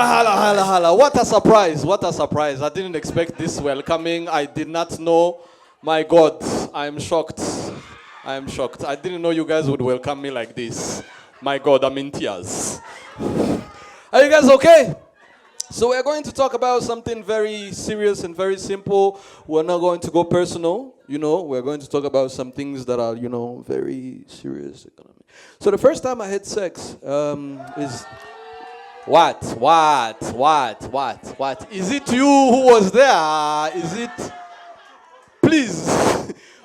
Hala. What a surprise. What a surprise. I didn't expect this welcoming. I did not know. My God, I'm shocked. I'm shocked. I didn't know you guys would welcome me like this. My God, I'm in tears. Are you guys okay? So we're going to talk about something very serious and very simple. We're not going to go personal. We're going to talk about some things that are, very serious. So the first time I had sex is... What? Is it you who was there? Is it... Please.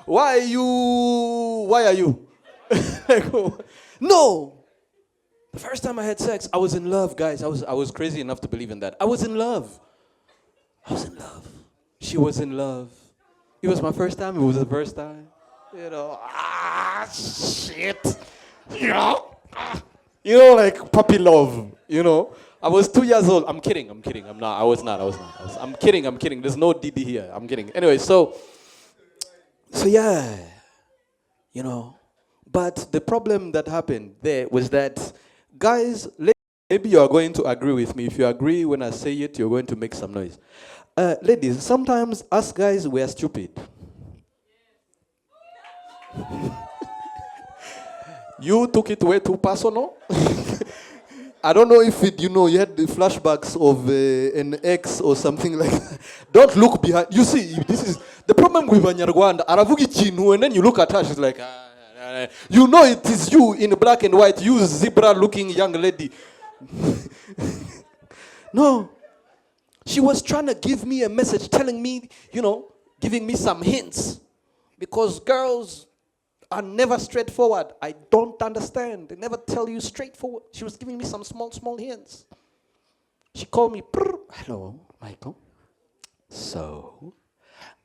Why are you? No. The first time I had sex, I was in love, guys. I was crazy enough to believe in that. I was in love. She was in love. It was my first time. It was the first time. Shit. Like puppy love. I was 2 years old. I'm kidding. I'm not. I was not. I'm kidding. There's no DD here. I'm kidding. Anyway, so yeah. But the problem that happened there was that, guys, maybe you are going to agree with me. If you agree when I say it, you're going to make some noise. Ladies, sometimes us guys, we are stupid. You took it way too personal. I don't know if you had the flashbacks of an ex or something like that. Don't look behind. You see, this is the problem with Banyarwanda. Aravugi chinu, and then you look at her, she's like, it is you in black and white, you zebra-looking young lady. No. She was trying to give me a message, telling me, giving me some hints. Because girls are never straightforward. I don't understand. They never tell you straightforward. She was giving me some small hints. She called me, hello, Michael. So,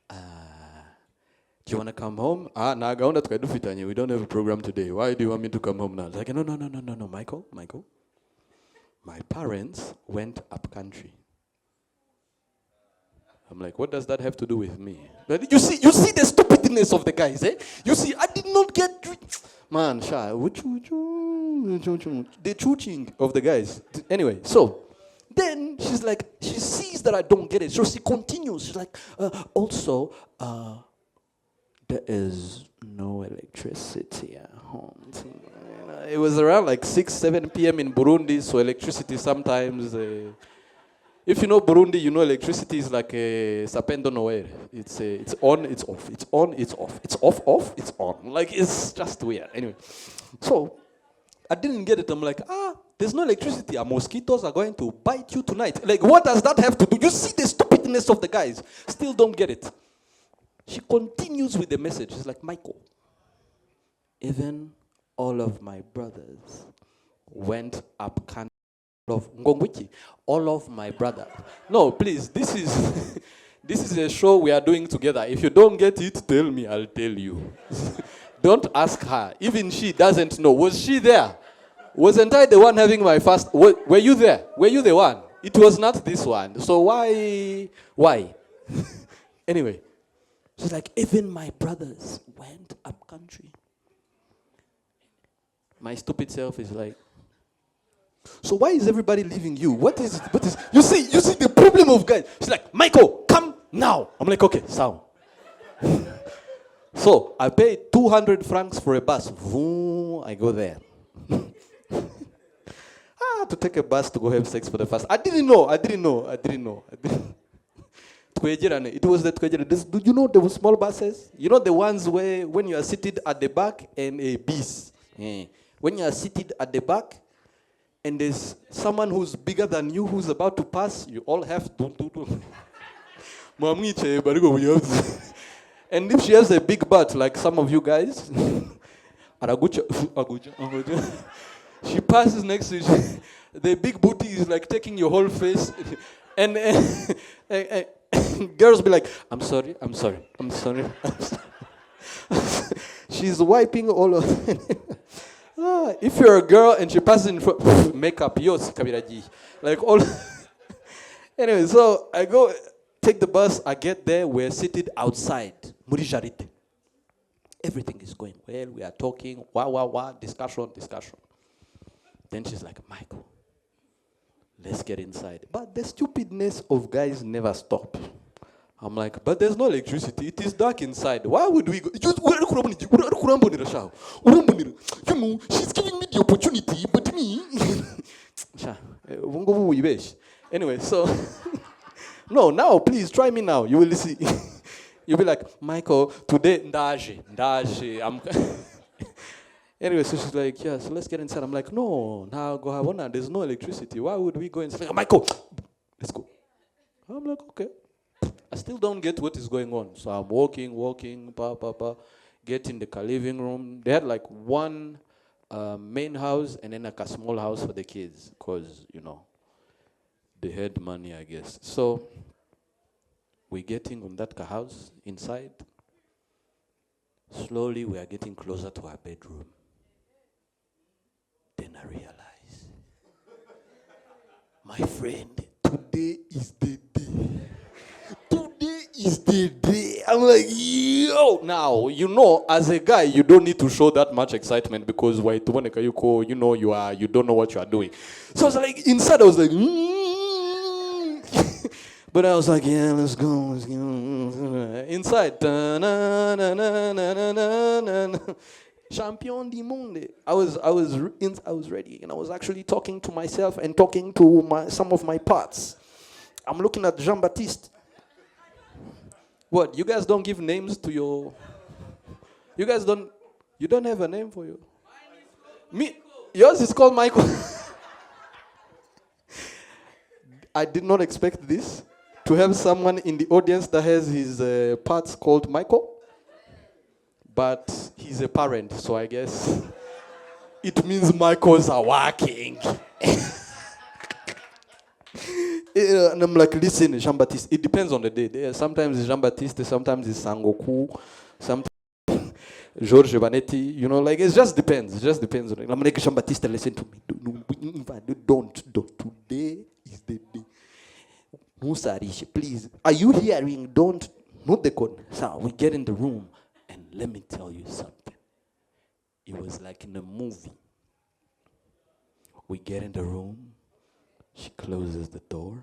do you want to come home? We don't have a program today. Why do you want me to come home now? I was like, no, Michael. My parents went up country. I'm like, what does that have to do with me? But you see the stupidness of the guys, eh? You see, I did not get... Man, the chooching of the guys. Anyway, so, then she's like, she sees that I don't get it. So she continues. She's like, also, there is no electricity at home. It was around like 6, 7 p.m. in Burundi, so electricity sometimes... if you know Burundi, you know electricity is like a sapendo nowhere. It's on, it's off. It's on, it's off. It's off, it's on. Like, it's just weird. Anyway, so I didn't get it. I'm like, there's no electricity. Our mosquitoes are going to bite you tonight. Like, what does that have to do? You see the stupidness of the guys. Still don't get it. She continues with the message. She's like, Michael, even all of my brothers went up country. All of my brother. No, please, this is a show we are doing together. If you don't get it, tell me, I'll tell you. Don't ask her. Even she doesn't know. Was she there? Wasn't I the one having my first... Were you there? Were you the one? It was not this one. So why? Anyway, she's like, even my brothers went up country. My stupid self is like, so why is everybody leaving you? What is you see the problem of guys. She's like, Michael, come now. I'm like, okay, sound. So I paid 200 francs for a bus. Vroom, I go there. To take a bus to go have sex for the first. I didn't know. It was the Twegerane. Do you know the small buses? You know the ones where when you are seated at the back and a bis. When you are seated at the back, and there's someone who's bigger than you who's about to pass, you all have to. And if she has a big butt, like some of you guys, she passes next to you. The big booty is like taking your whole face. And girls be like, I'm sorry. She's wiping all of if you're a girl and she passes in front, makeup, yours, kabiraji. Like all. Anyway, so I go take the bus, I get there, we're seated outside. Murijarite. Everything is going well, we are talking, discussion. Then she's like, Michael, Let's get inside. But the stupidness of guys never stop. I'm like, but there's no electricity. It is dark inside. Why would we go? You know, she's giving me the opportunity, but me. Anyway, so no, now please try me now. You will see. You'll be like, Michael, today ndaje. I'm anyway, so she's like, yeah, so let's get inside. I'm like, no, now go have on. There's no electricity. Why would we go inside? Like, Michael, let's go. I'm like, okay. I still don't get what is going on. So I'm walking, get in the living room. They had like one main house and then like a small house for the kids because, you know, they had money, I guess. So we're getting on that house inside. Slowly we are getting closer to our bedroom. Then I realize, my friend, today is the day. Today is the day. I'm like, yo. Now, you know, as a guy, you don't need to show that much excitement because you know you don't know what you are doing. So I was like, inside I was like, but I was like, yeah, let's go. Inside, Champion du monde. I was ready, and I was actually talking to myself and talking to some of my parts. I'm looking at Jean-Baptiste. What? You guys don't give names to your... You guys don't... You don't have a name for you? Me? Yours is called Michael. I did not expect this. To have someone in the audience that has his parts called Michael. But he's a parent, so I guess it means Michaels are working. And I'm like, listen, Jean-Baptiste, it depends on the day. Sometimes it's Jean-Baptiste, sometimes it's Sangoku, sometimes George Vanetti, you know, like it just depends. It just depends on it. I'm like, Jean-Baptiste, listen to me. Don't. Today is the day. Musarish, please. Are you hearing? Don't. Not the code. So we get in the room, and let me tell you something. It was like in a movie. We get in the room. She closes the door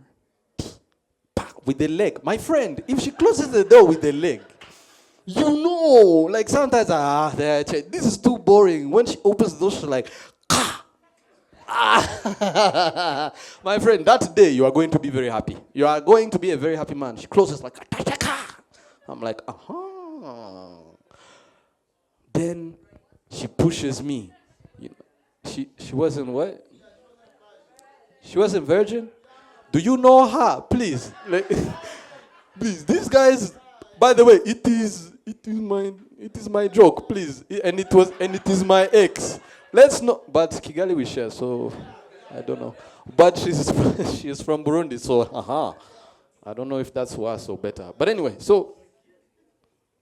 with the leg. My friend, if she closes the door with the leg, you know, like sometimes, this is too boring. When she opens the door, she's like, my friend, that day you are going to be very happy. You are going to be a very happy man. She closes like, I'm like, Then she pushes me. You know, she wasn't what? She wasn't virgin? Do you know her? Please. Like, please, these guys, by the way, it is my joke, please. And it is my ex. Let's not, but Kigali we share, so I don't know. But she's from Burundi, so I don't know if that's worse or better. But anyway, so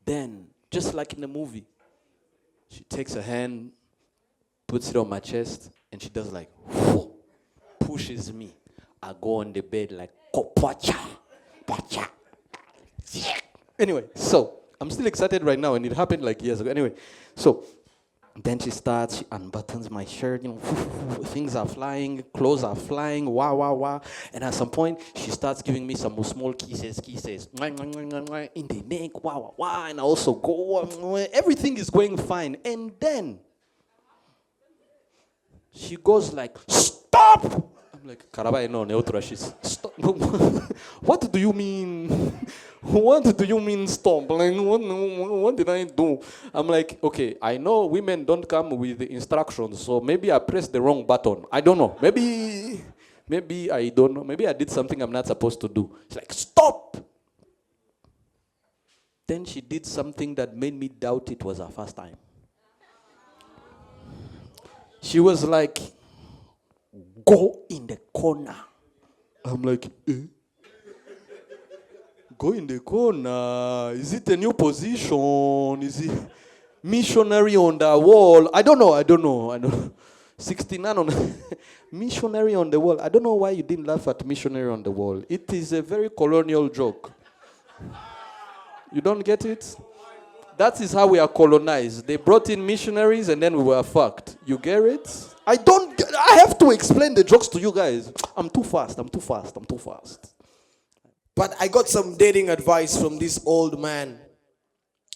then, just like in the movie, she takes her hand, puts it on my chest, and she does like, whoa. Pushes me. I go on the bed like, pacha. Anyway, so I'm still excited right now, and it happened like years ago. Anyway, so then she unbuttons my shirt, you know, things are flying, clothes are flying, wah. And at some point, she starts giving me some small kisses, in the neck, wah. And I also go, everything is going fine. And then she goes like, stop! I'm like, Karabai, no, neutrashis. Stop. What do you mean? What do you mean stop? Like, what did I do? I'm like, okay, I know women don't come with the instructions, so maybe I pressed the wrong button. I don't know. Maybe I don't know. Maybe I did something I'm not supposed to do. She's like, stop! Then she did something that made me doubt it was her first time. She was like, go in the corner. I'm like, Go in the corner. Is it a new position? Is it missionary on the wall? I don't know. 69 on missionary on the wall. I don't know why you didn't laugh at missionary on the wall. It is a very colonial joke. You don't get it? That is how we are colonized. They brought in missionaries and then we were fucked. You get it? I have to explain the jokes to you guys. I'm too fast. But I got some dating advice from this old man.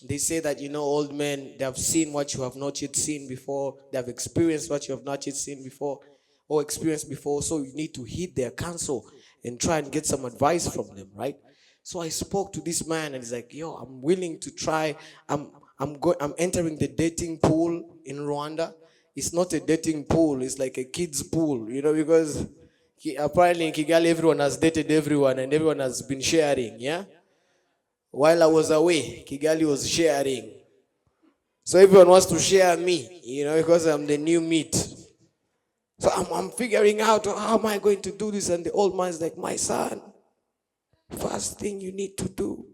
They say that, old men, they have seen what you have not yet seen before. They have experienced what you have not yet seen before or experienced before. So you need to heed their counsel and try and get some advice from them, right? So I spoke to this man and he's like, I'm willing to try. I'm entering the dating pool in Rwanda. It's not a dating pool. It's like a kids pool, because apparently in Kigali, everyone has dated everyone and everyone has been sharing, yeah? While I was away, Kigali was sharing. So everyone wants to share me, because I'm the new meat. So I'm figuring out how am I going to do this? And the old man's like, my son, first thing you need to do,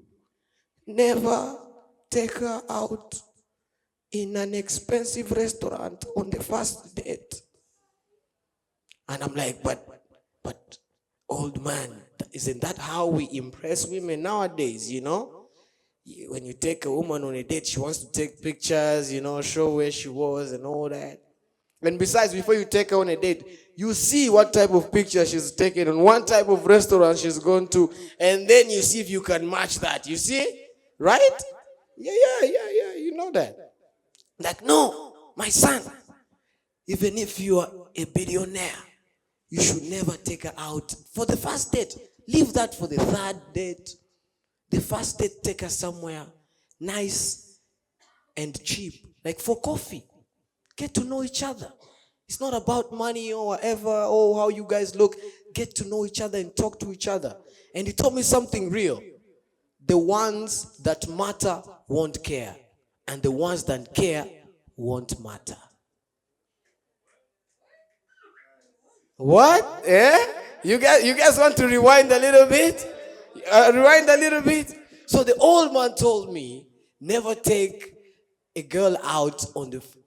never take her out in an expensive restaurant on the first date. And I'm like, but old man, isn't that how we impress women nowadays, When you take a woman on a date, she wants to take pictures, show where she was and all that. And besides, before you take her on a date, you see what type of picture she's taken on, what type of restaurant she's gone to, and then you see if you can match that. You see? Right? Yeah, you know that. Like, no, my son, even if you are a billionaire, you should never take her out for the first date. Leave that for the third date. The first date, take her somewhere nice and cheap, like for coffee. Get to know each other. It's not about money or whatever, or how you guys look. Get to know each other and talk to each other. And he told me something real. The ones that matter won't care. And the ones that care won't matter. What? You guys want to rewind a little bit? So the old man told me, never take a girl out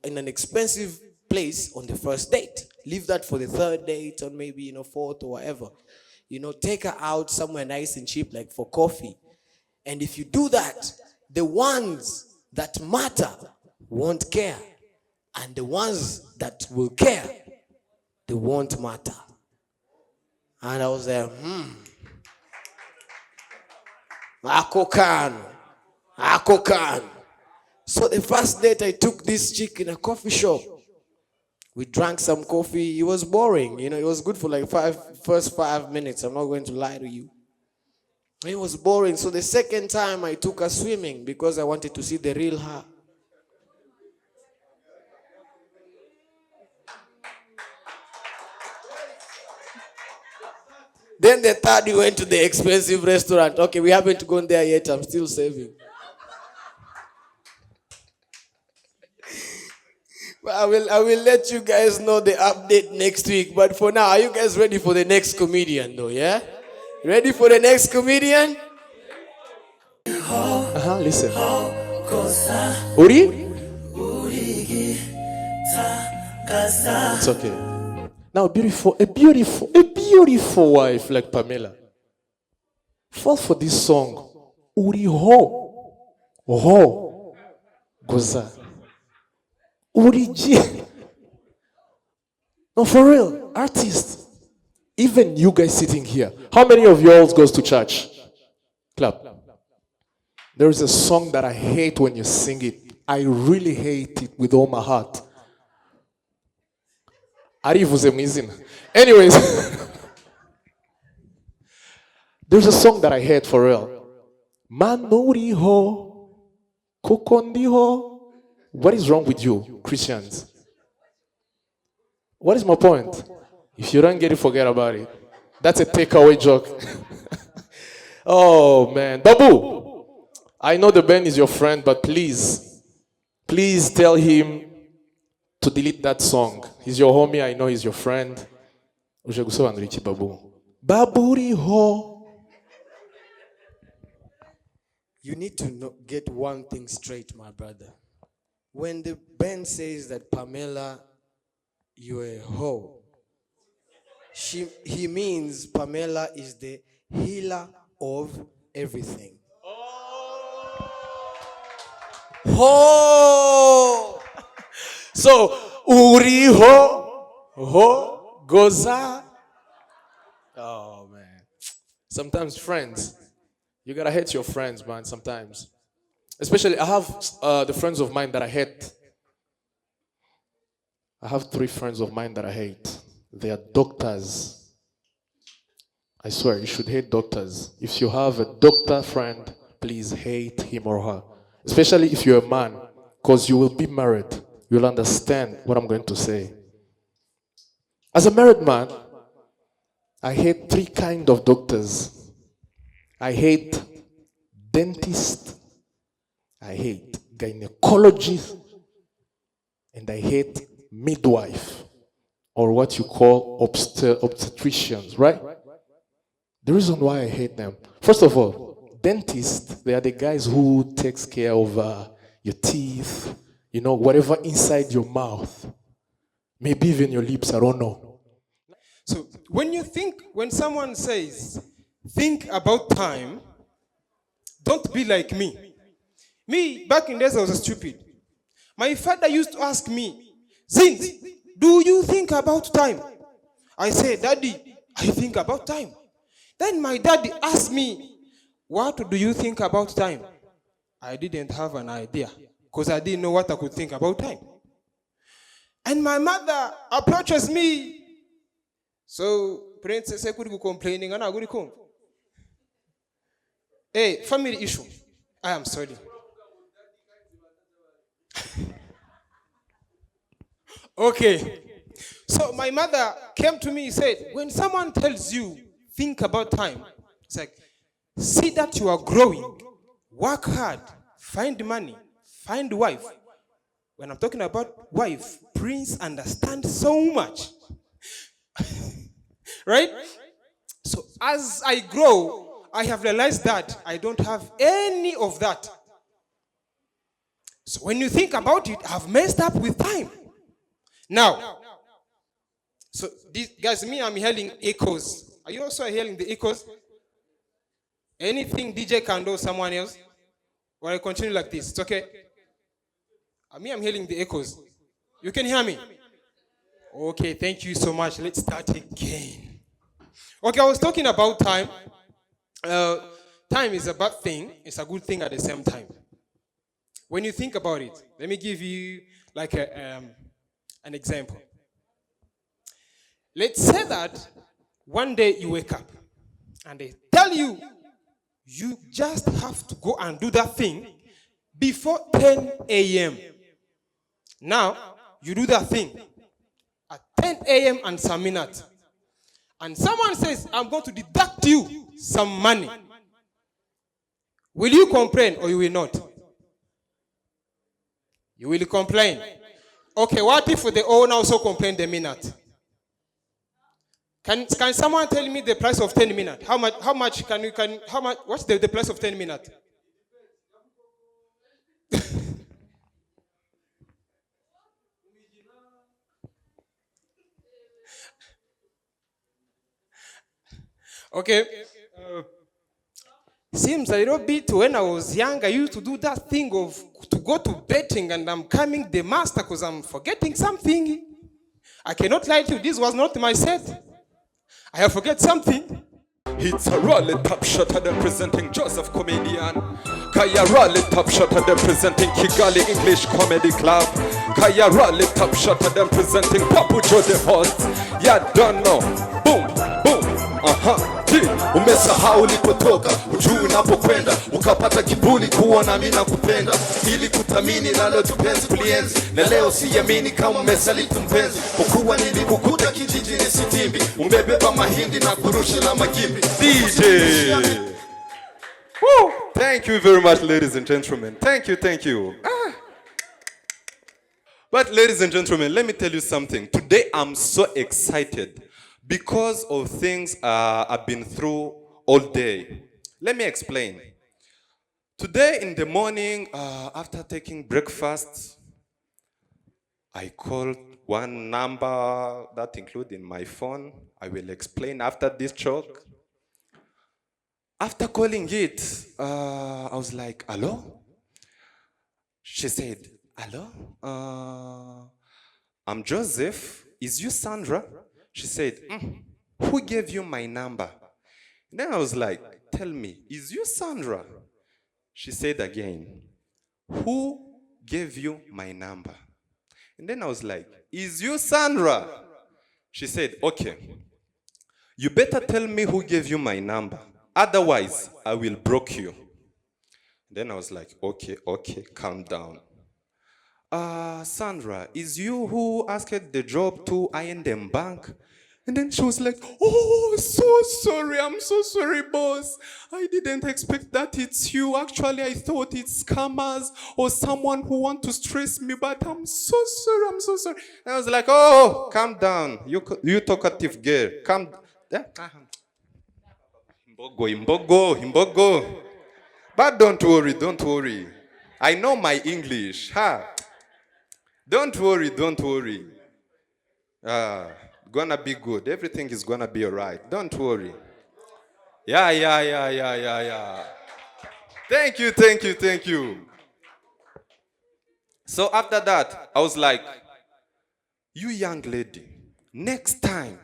in an expensive place on the first date. Leave that for the third date or maybe, fourth or whatever. Take her out somewhere nice and cheap, like for coffee. And if you do that, the ones that matter won't care. And the ones that will care, they won't matter. And I was like, Akokan. So the first date, I took this chick in a coffee shop. We drank some coffee. It was boring. It was good for like first 5 minutes. I'm not going to lie to you. It was boring. So the second time, I took her swimming because I wanted to see the real her. Then the third, we went to the expensive restaurant. Okay, we haven't gone there yet. I'm still saving. But I will let you guys know the update next week. But for now, are you guys ready for the next comedian though, yeah? Ready for the next comedian? Listen. Uri? It's okay. Now, a beautiful wife like Pamela. Fall for this song. Uri ho. Goza. Uri G. No, for real. Artists. Even you guys sitting here. How many of y'all goes to church? Clap. There is a song that I hate when you sing it. I really hate it with all my heart. Anyways, there's a song that I hate for real. Manuriho, kokondiho. What is wrong with you, Christians? What is my point? If you don't get it, forget about it. That's a takeaway joke. Oh man, Babu, I know the band is your friend, but please tell him to delete that song. He's your homie, I know he's your friend. Uje gusobanura iki Babu? Baburiho. You need to get one thing straight, my brother. When the band says that Pamela, you're a hoe, he means Pamela is the healer of everything. Ho. So, uriho, ho, goza. Oh, man. Sometimes friends, you gotta hate your friends, man, sometimes. Especially, I have the friends of mine that I hate. I have 3 friends of mine that I hate. They are doctors. I swear, you should hate doctors. If you have a doctor friend, please hate him or her. Especially if you're a man, because you will be married. You'll understand what I'm going to say. As a married man, I hate 3 kind of doctors. I hate dentist, I hate gynecologist, and I hate midwife, or what you call obstetricians, right? The reason why I hate them, first of all, dentists, they are the guys who takes care of your teeth, whatever inside your mouth, maybe even your lips, I don't know. So when someone says, think about time, don't be like me. Me, back in days, I was stupid. My father used to ask me, Zins, do you think about time? I say, Daddy, I think about time. Then my daddy asked me, what do you think about time? I didn't have an idea because I didn't know what I could think about time. And my mother approaches me. So, princess, I could go complaining and I would come. Hey, family issue. I am sorry. Okay. So my mother came to me and said, when someone tells you, think about time, it's like, see that you are growing, work hard, find money, find wife. When I'm talking about wife, Prince understands so much. Right? So as I grow, I have realized that I don't have any of that. So when you think about it, I've messed up with time. Now, so these guys, me, I'm hearing echoes. Are you also hearing the echoes? Anything DJ can do, someone else? Or I continue like this? It's okay. Me, I'm hearing the echoes. You can hear me? Okay, thank you so much. Let's start again. Okay, I was talking about time. Time is a bad thing. It's a good thing at the same time. When you think about it, let me give you like an example. Let's say that one day you wake up and they tell you you just have to go and do that thing before 10 a.m. Now, you do that thing at 10 a.m. and some minutes. And someone says, I'm going to deduct you some money. Will you complain or you will not? You will complain. Okay, what if the owner also complain the minute? Can someone tell me the price of 10 minutes? How much what's the price of 10 minutes? Okay. Seems a little bit when I was young, I used to do that thing of to go to betting and I'm coming the master because I'm forgetting something. I cannot lie to you, this was not my set. I have forget something. It's a rally top shot at them presenting Joseph Comedian. Kaya rally top shot at them presenting Kigali English Comedy Club. Kaya rally top shot at them presenting Babu Joe the host. Ya don't know. Boom, boom, umesahau ulipotoka, ujui unapokwenda, ukapata kiburi kuona mimi nakupenda, ili kutamini lalo tupenzi kulienzi, na leo siamini kama umesaliti mpenzi, kwa kuwa nilikukuta kijijini Sitimbi, umebeba mahindi na kurusha la magimbi. DJ! Woo! Thank you very much, ladies and gentlemen. Thank you. But ladies and gentlemen, let me tell you something. Today I'm so excited because of things I've been through all day. Let me explain. Today in the morning, after taking breakfast, I called one number that included in my phone. I will explain after this talk. After calling it, I was like, hello? She said, hello? I'm Joseph. Is you Sandra? She said, who gave you my number? Then I was like, tell me, is you Sandra? She said again, who gave you my number? And then I was like, is you Sandra? She said, okay, you better tell me who gave you my number. Otherwise, I will block you. Then I was like, okay, calm down. Sandra, is you who asked the job to I&M Bank? And then she was like, oh, so sorry, I'm so sorry, boss. I didn't expect that it's you. Actually, I thought it's scammers or someone who want to stress me, but I'm so sorry, I'm so sorry. And I was like, oh, calm down. You talkative girl. Calm down. Imbogo. But don't worry. I know my English. Don't worry. Gonna be good. Everything is gonna be alright. Don't worry. Yeah. Thank you. So after that, I was like, you young lady, next time,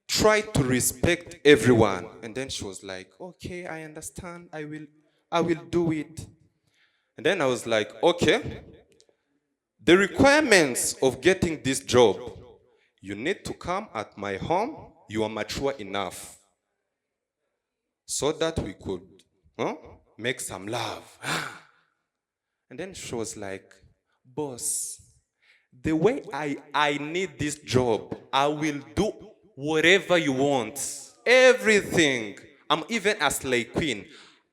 try to respect everyone. And then she was like, okay, I understand. I will do it. And then I was like, okay, the requirements of getting this job, you need to come at my home. You are mature enough so that we could make some love. And then she was like, boss, the way I need this job, I will do whatever you want. Everything. I'm even a slave queen.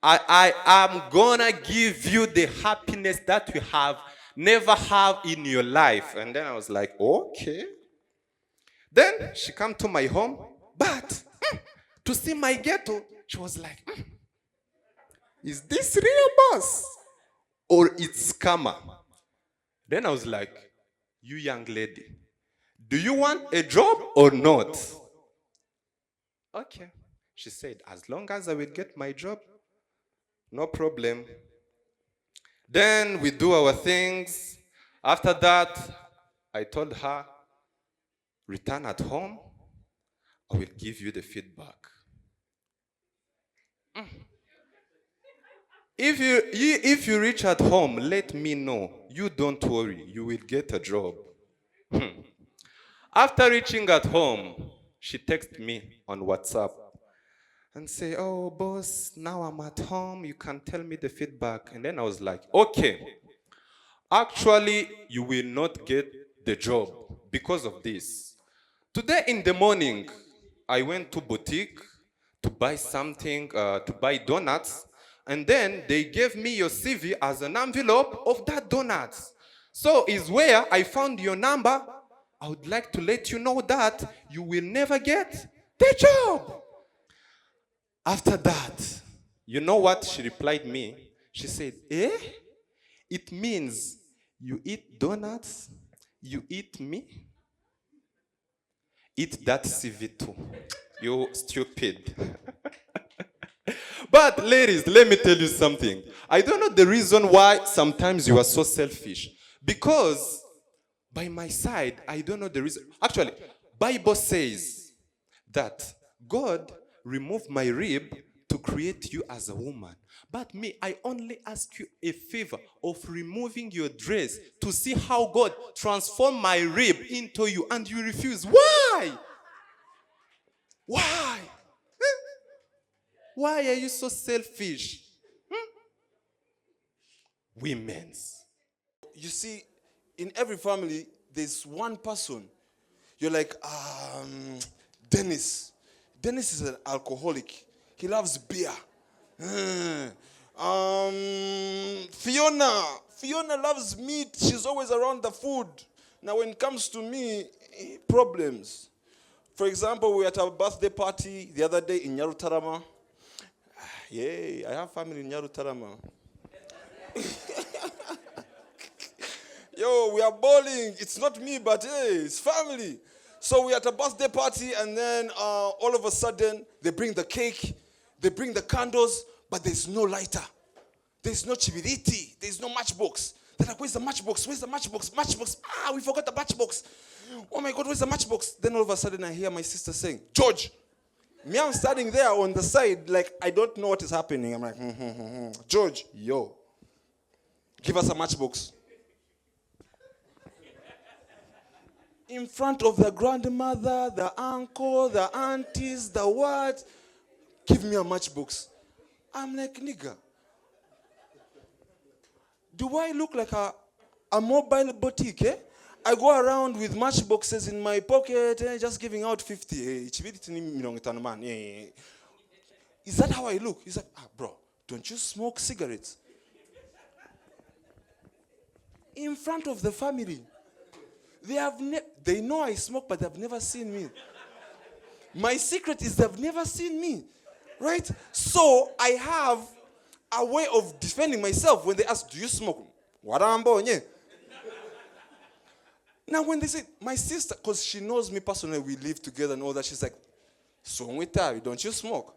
I am gonna give you the happiness that you have never have in your life. And then I was like, okay. Then she come to my home, but to see my ghetto, she was like, is this real, boss? Or it's scammer? Then I was like, you young lady, do you want a job or not? Okay. She said, as long as I will get my job, no problem. Then we do our things. After that, I told her, return at home, I will give you the feedback. If you reach at home, let me know. You don't worry, you will get a job. After reaching at home, she texted me on WhatsApp and say, oh, boss, now I'm at home. You can tell me the feedback. And then I was like, okay, actually, you will not get the job because of this. Today in the morning, I went to boutique to buy something, to buy donuts. And then they gave me your CV as an envelope of that donuts. So is where I found your number. I would like to let you know that you will never get the job. After that, you know what she replied me? She said, it means you eat donuts, you eat me, eat that CV too. You stupid. But ladies, let me tell you something. I don't know the reason why sometimes you are so selfish. Because by my side, I don't know the reason. Actually, Bible says that God removed my rib to create you as a woman. But me, I only ask you a favor of removing your dress to see how God transformed my rib into you, and you refuse. Why? Why? Why are you so selfish? Women's. You see, in every family, there's one person. You're like, Dennis. Dennis is an alcoholic. He loves beer. Fiona loves meat. She's always around the food. Now, when it comes to me, problems. For example, we were at a birthday party the other day in Nyarutarama. Yay, I have family in Nyarutarama. Yo, we are bowling. It's not me, but hey, it's family. So we're at a birthday party, and then all of a sudden, they bring the cake, they bring the candles, but there's no lighter. There's no chibiriti. There's no matchbox. They're like, where's the matchbox? Where's the matchbox? Matchbox. Ah, we forgot the matchbox. Oh my God, where's the matchbox? Then all of a sudden I hear my sister saying, George. Me, I'm standing there on the side, like I don't know what is happening. I'm like, George, yo, give us a matchbox. In front of the grandmother, the uncle, the aunties, the what? Give me a matchbox. I'm like, nigga, do I look like a mobile boutique, eh? I go around with matchboxes in my pocket, just giving out 50. Is that how I look? He's like, bro, don't you smoke cigarettes? In front of the family. They know I smoke, but they've never seen me. My secret is they've never seen me. Right? So I have a way of defending myself when they ask, do you smoke? What am I? Now when they say, my sister, because she knows me personally, we live together and all that, she's like, so don't you smoke?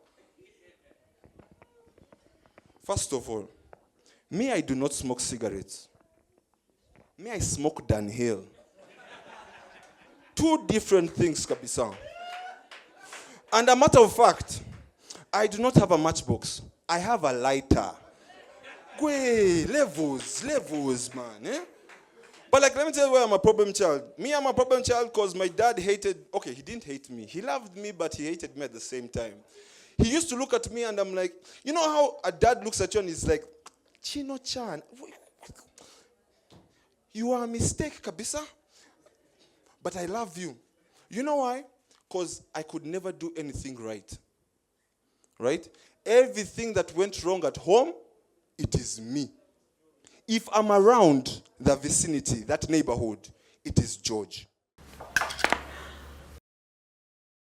First of all, me, I do not smoke cigarettes. Me, I smoke Dunhill. Two different things, Kabisa. And a matter of fact, I do not have a matchbox. I have a lighter. Levels, man. Eh? But like, let me tell you why I'm a problem child. Me, I'm a problem child because my dad hated, okay, he didn't hate me. He loved me, but he hated me at the same time. He used to look at me and I'm like, you know how a dad looks at you and he's like, Chino-chan, you are a mistake, Kabisa. But I love you. You know why? Because I could never do anything right. Right? Everything that went wrong at home, it is me. If I'm around the vicinity, that neighborhood, it is George.